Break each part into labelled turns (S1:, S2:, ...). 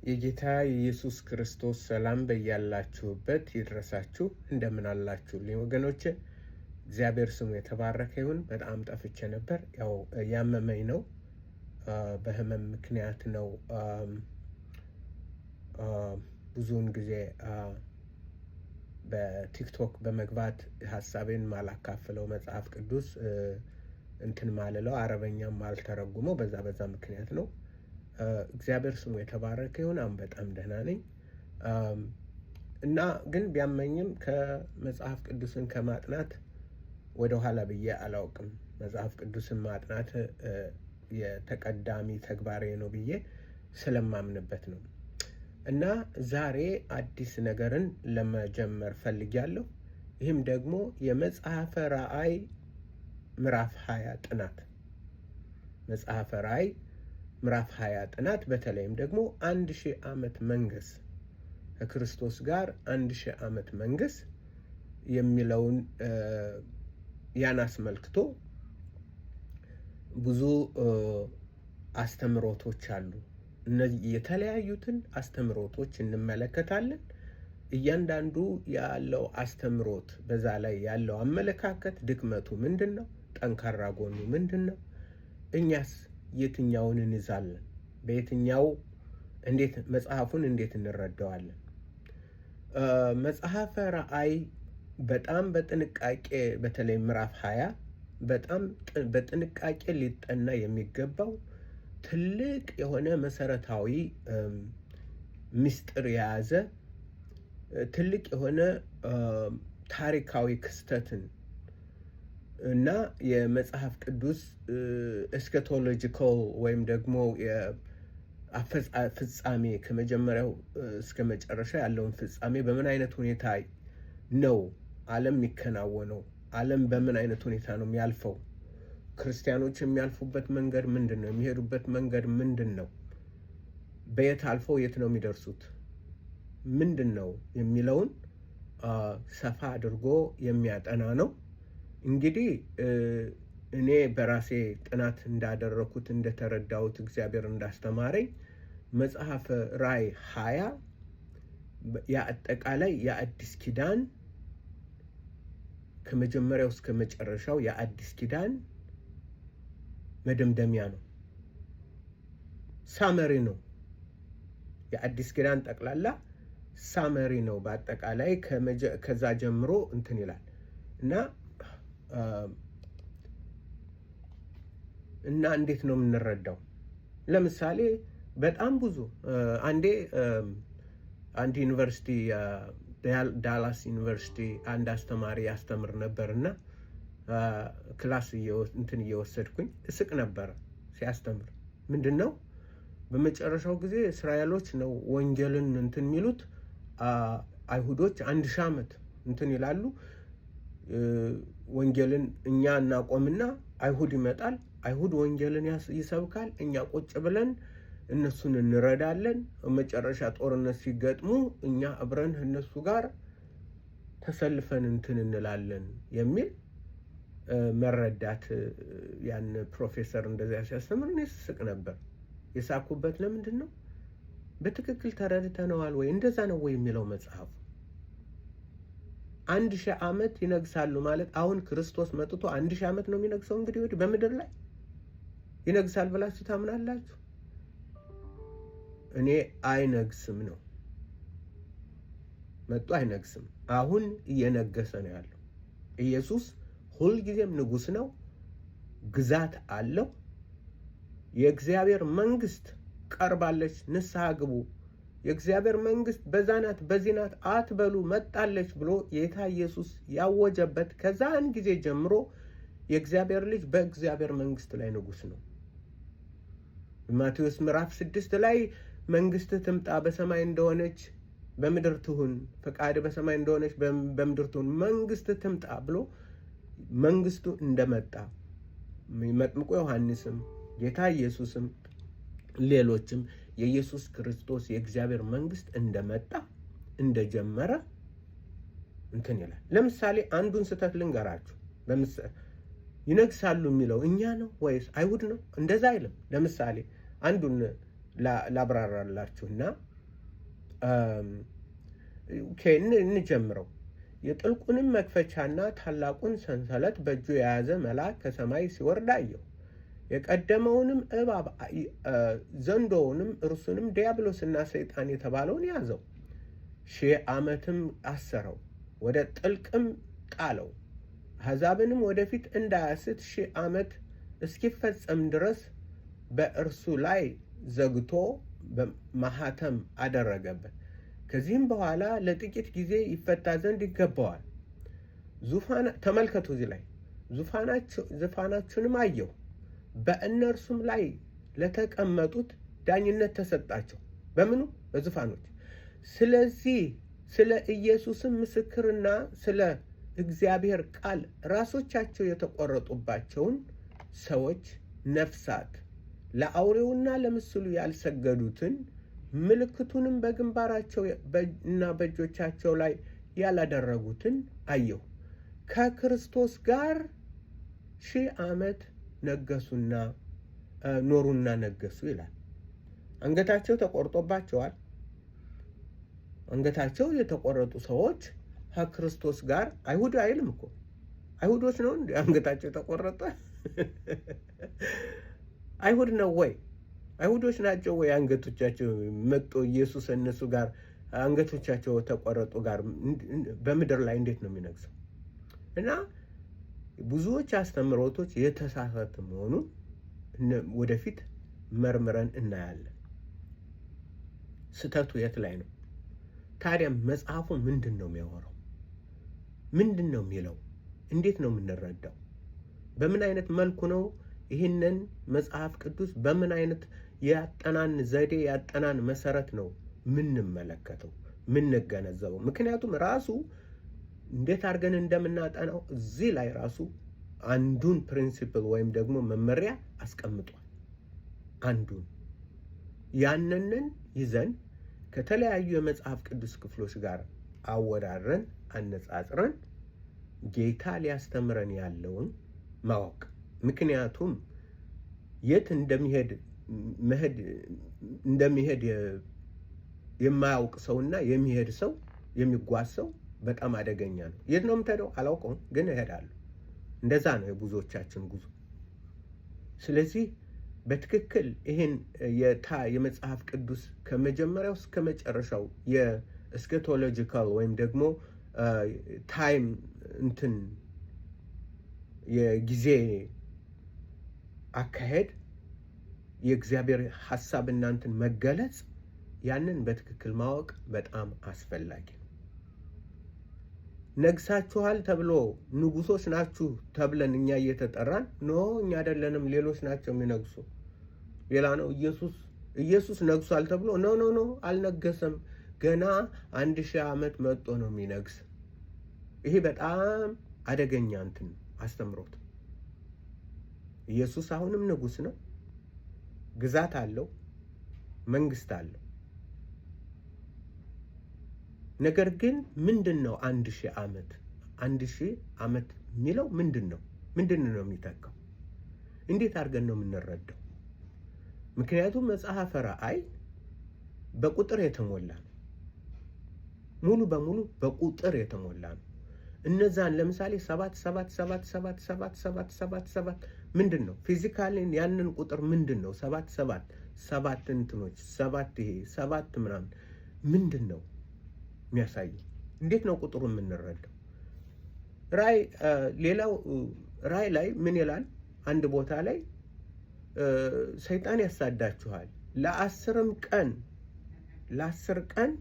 S1: የጌታ የኢየሱስ ክርስቶስ ሰላም በያላችሁበት ይድረሳችሁ። እንደምን አላችሁልኝ ወገኖቼ? እግዚአብሔር ስሙ የተባረከ ይሁን። በጣም ጠፍቼ ነበር። ያው ያመመኝ ነው። በህመም ምክንያት ነው ብዙውን ጊዜ በቲክቶክ በመግባት ሀሳቤን ማላካፍለው፣ መጽሐፍ ቅዱስ እንትን ማልለው፣ አረበኛም ማልተረጉመው በዛ ምክንያት ነው። እግዚአብሔር ስሙ የተባረከ ይሁን። አሁን በጣም ደህና ነኝ እና ግን ቢያመኝም ከመጽሐፍ ቅዱስን ከማጥናት ወደ ኋላ ብዬ አላውቅም። መጽሐፍ ቅዱስን ማጥናት የተቀዳሚ ተግባሬ ነው ብዬ ስለማምንበት ነው። እና ዛሬ አዲስ ነገርን ለመጀመር ፈልጊያለሁ። ይህም ደግሞ የመጽሐፈ ራእይ ምዕራፍ 20 ጥናት። መጽሐፈ ራእይ ምዕራፍ 20 ጥናት በተለይም ደግሞ 1000 ዓመት መንገስ፣ ከክርስቶስ ጋር 1000 ዓመት መንገስ የሚለውን ያን አስመልክቶ ብዙ አስተምሮቶች አሉ። እነዚህ የተለያዩትን አስተምሮቶች እንመለከታለን። እያንዳንዱ ያለው አስተምሮት፣ በዛ ላይ ያለው አመለካከት ድክመቱ ምንድን ነው? ጠንካራ ጎኑ ምንድን ነው? እኛስ የትኛውን እንይዛለን? በየትኛው እንዴት መጽሐፉን እንዴት እንረዳዋለን? መጽሐፈ ራእይ በጣም በጥንቃቄ በተለይ ምዕራፍ 20 በጣም በጥንቃቄ ሊጠና የሚገባው ትልቅ የሆነ መሰረታዊ ምስጢር የያዘ ትልቅ የሆነ ታሪካዊ ክስተትን እና የመጽሐፍ ቅዱስ ኤስካቶሎጂካል ወይም ደግሞ ፍጻሜ ከመጀመሪያው እስከ መጨረሻ ያለውን ፍጻሜ በምን አይነት ሁኔታ ነው ዓለም የሚከናወነው? ዓለም በምን አይነት ሁኔታ ነው የሚያልፈው? ክርስቲያኖች የሚያልፉበት መንገድ ምንድን ነው? የሚሄዱበት መንገድ ምንድን ነው? በየት አልፈው የት ነው የሚደርሱት? ምንድን ነው የሚለውን ሰፋ አድርጎ የሚያጠና ነው። እንግዲህ እኔ በራሴ ጥናት እንዳደረኩት እንደተረዳሁት እግዚአብሔር እንዳስተማረኝ መጽሐፈ ራእይ 20 የአጠቃላይ የአዲስ ኪዳን ከመጀመሪያው እስከ መጨረሻው የአዲስ ኪዳን መደምደሚያ ነው። ሳመሪ ነው። የአዲስ ኪዳን ጠቅላላ ሳመሪ ነው። በአጠቃላይ ከዛ ጀምሮ እንትን ይላል እና እንዴት ነው የምንረዳው? ለምሳሌ በጣም ብዙ አንድ ዩኒቨርሲቲ ዳላስ ዩኒቨርሲቲ አንድ አስተማሪ ያስተምር ነበርና ክላስ እንትን እየወሰድኩኝ እስቅ ነበረ ሲያስተምር። ምንድነው በመጨረሻው ጊዜ እስራኤሎች ነው ወንጌልን እንትን የሚሉት፣ አይሁዶች 1000 ዓመት እንትን ይላሉ። ወንጌልን እኛ እናቆምና አይሁድ ይመጣል። አይሁድ ወንጌልን ይሰብካል። እኛ ቁጭ ብለን እነሱን እንረዳለን። መጨረሻ ጦርነት ሲገጥሙ እኛ አብረን እነሱ ጋር ተሰልፈን እንትን እንላለን የሚል መረዳት ያን ፕሮፌሰር እንደዚያ ሲያስተምር እኔ ስቅ ነበር። የሳኩበት ለምንድን ነው? በትክክል ተረድተነዋል ወይ? እንደዛ ነው ወይ የሚለው መጽሐፉ? 1000 ዓመት ይነግሳሉ ማለት አሁን ክርስቶስ መጥቶ 1000 ዓመት ነው የሚነግሰው? እንግዲህ ወዲህ በምድር ላይ ይነግሳል ብላችሁ ታምናላችሁ? እኔ አይነግስም ነው። መጥቶ አይነግስም። አሁን እየነገሰ ነው ያለው። ኢየሱስ ሁልጊዜም ንጉስ ነው። ግዛት አለው። የእግዚአብሔር መንግስት ቀርባለች፣ ንስሐ ግቡ፣ የእግዚአብሔር መንግስት በዛ ናት በዚህ ናት አትበሉ፣ መጣለች ብሎ ጌታ ኢየሱስ ያወጀበት ከዛን ጊዜ ጀምሮ የእግዚአብሔር ልጅ በእግዚአብሔር መንግስት ላይ ንጉስ ነው። ማቴዎስ ምዕራፍ 6 ላይ መንግስት ትምጣ፣ በሰማይ እንደሆነች በምድር ትሁን፣ ፈቃድ በሰማይ እንደሆነች በምድር ትሁን፣ መንግስት ትምጣ ብሎ መንግስቱ እንደመጣ መጥምቁ ዮሐንስም ጌታ ኢየሱስም ሌሎችም የኢየሱስ ክርስቶስ የእግዚአብሔር መንግስት እንደመጣ እንደጀመረ እንትን ይላል። ለምሳሌ አንዱን ስህተት ልንገራችሁ። ይነግሳሉ የሚለው እኛ ነው ወይስ አይሁድ ነው? እንደዛ አይልም። ለምሳሌ አንዱን ላብራራላችሁና እንጀምረው። የጥልቁንም መክፈቻና ታላቁን ሰንሰለት በእጁ የያዘ መልአክ ከሰማይ ሲወርድ አየሁ። የቀደመውንም እባብ ዘንዶውንም እርሱንም ዲያብሎስና ሰይጣን የተባለውን ያዘው፣ 1000 ዓመትም አሰረው፣ ወደ ጥልቅም ጣለው። አሕዛብንም ወደፊት እንዳያስት 1000 ዓመት እስኪፈጸም ድረስ በእርሱ ላይ ዘግቶ ማኅተም አደረገበት። ከዚህም በኋላ ለጥቂት ጊዜ ይፈታ ዘንድ ይገባዋል። ተመልከቱ፣ እዚህ ላይ ዙፋናችንም አየሁ፣ በእነርሱም ላይ ለተቀመጡት ዳኝነት ተሰጣቸው። በምኑ? በዙፋኖች። ስለዚህ ስለ ኢየሱስም ምስክርና ስለ እግዚአብሔር ቃል ራሶቻቸው የተቆረጡባቸውን ሰዎች ነፍሳት፣ ለአውሬውና ለምስሉ ያልሰገዱትን፣ ምልክቱንም በግንባራቸው እና በእጆቻቸው ላይ ያላደረጉትን አየሁ። ከክርስቶስ ጋር 1000 ዓመት ነገሱና ኖሩና ነገሱ ይላል። አንገታቸው ተቆርጦባቸዋል። አንገታቸው የተቆረጡ ሰዎች ከክርስቶስ ጋር አይሁድ አይልም እኮ አይሁዶች ነው እንዴ አንገታቸው ተቆረጠ? አይሁድ ነው ወይ? አይሁዶች ናቸው ወይ? አንገቶቻቸው መጥቶ ኢየሱስ እነሱ ጋር አንገቶቻቸው ተቆረጡ ጋር በምድር ላይ እንዴት ነው የሚነግሰው? እና ብዙዎች አስተምህሮቶች የተሳሳተ መሆኑን ወደፊት መርምረን እናያለን። ስተቱ የት ላይ ነው? ታዲያ መጽሐፉ ምንድን ነው የሚያወራው? ምንድን ነው የሚለው? እንዴት ነው የምንረዳው? በምን አይነት መልኩ ነው ይህንን መጽሐፍ ቅዱስ በምን አይነት ያጠናን ዘዴ ያጠናን መሰረት ነው ምንመለከተው ምንገነዘበው? ምክንያቱም ራሱ እንዴት አድርገን እንደምናጠናው እዚህ ላይ ራሱ አንዱን ፕሪንሲፕል ወይም ደግሞ መመሪያ አስቀምጧል። አንዱን ያንንን ይዘን ከተለያዩ የመጽሐፍ ቅዱስ ክፍሎች ጋር አወዳድረን አነጻጽረን ጌታ ሊያስተምረን ያለውን ማወቅ። ምክንያቱም የት እንደሚሄድ የማያውቅ ሰውና የሚሄድ ሰው የሚጓዝ ሰው በጣም አደገኛ ነው። የት ነው የምትሄደው? አላውቀውም፣ ግን እሄዳለሁ። እንደዛ ነው የብዙዎቻችን ጉዞ። ስለዚህ በትክክል ይህን የመጽሐፍ ቅዱስ ከመጀመሪያው እስከ መጨረሻው የኤስኬቶሎጂካል ወይም ደግሞ ታይም እንትን የጊዜ አካሄድ የእግዚአብሔር ሐሳብ እናንተን መገለጽ ያንን በትክክል ማወቅ በጣም አስፈላጊ ነው። ነግሳችኋል ተብሎ ንጉሶች ናችሁ ተብለን እኛ እየተጠራን ኖ እኛ አይደለንም ሌሎች ናቸው የሚነግሱ ሌላ ነው ኢየሱስ ነግሷል ተብሎ ኖ አልነገሰም፣ ገና 1000 ዓመት መጥቶ ነው የሚነግስ። ይሄ በጣም አደገኛ እንትን አስተምሮት። ኢየሱስ አሁንም ንጉስ ነው፣ ግዛት አለው፣ መንግስት አለው። ነገር ግን ምንድነው 1000 ዓመት 1000 ዓመት የሚለው ምንድነው የሚተካው? እንዴት አድርገን ነው የምንረዳው? ምክንያቱም መጽሐፈ ራእይ በቁጥር የተሞላ ነው። ሙሉ በሙሉ በቁጥር የተሞላ ነው። እነዛን ለምሳሌ 7 ምንድን ነው ፊዚካሊን ያንን ቁጥር ምንድን ነው? 7 እንትኖች 7 ይሄ 7 ምናምን ምንድን ነው የሚያሳየው? እንዴት ነው ቁጥሩ የምንረዳው? ሌላው ራእይ ላይ ምን ይላል? አንድ ቦታ ላይ ሰይጣን ያሳዳችኋል ለ10 ቀን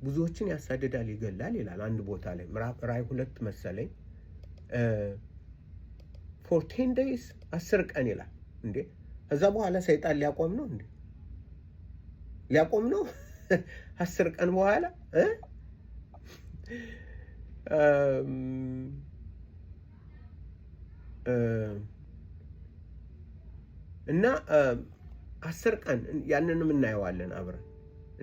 S1: ብዙዎችን ያሳድዳል ይገላል ይላል። አንድ ቦታ ላይ ራእይ 2 መሰለኝ 14 days 10 ቀን ይላል። እንዴ ከዛ በኋላ ሰይጣን ሊያቆም ነው እንዴ? ሊያቆም ነው 10 ቀን በኋላ እና 10 ቀን ያንንም እናየዋለን አብረን።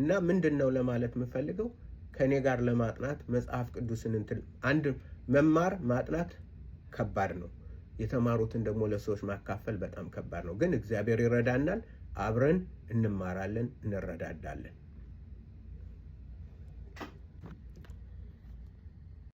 S1: እና ምንድነው ለማለት የምፈልገው ከኔ ጋር ለማጥናት መጽሐፍ ቅዱስን አንድ መማር ማጥናት ከባድ ነው። የተማሩትን ደግሞ ለሰዎች ማካፈል በጣም ከባድ ነው። ግን እግዚአብሔር ይረዳናል። አብረን እንማራለን፣ እንረዳዳለን።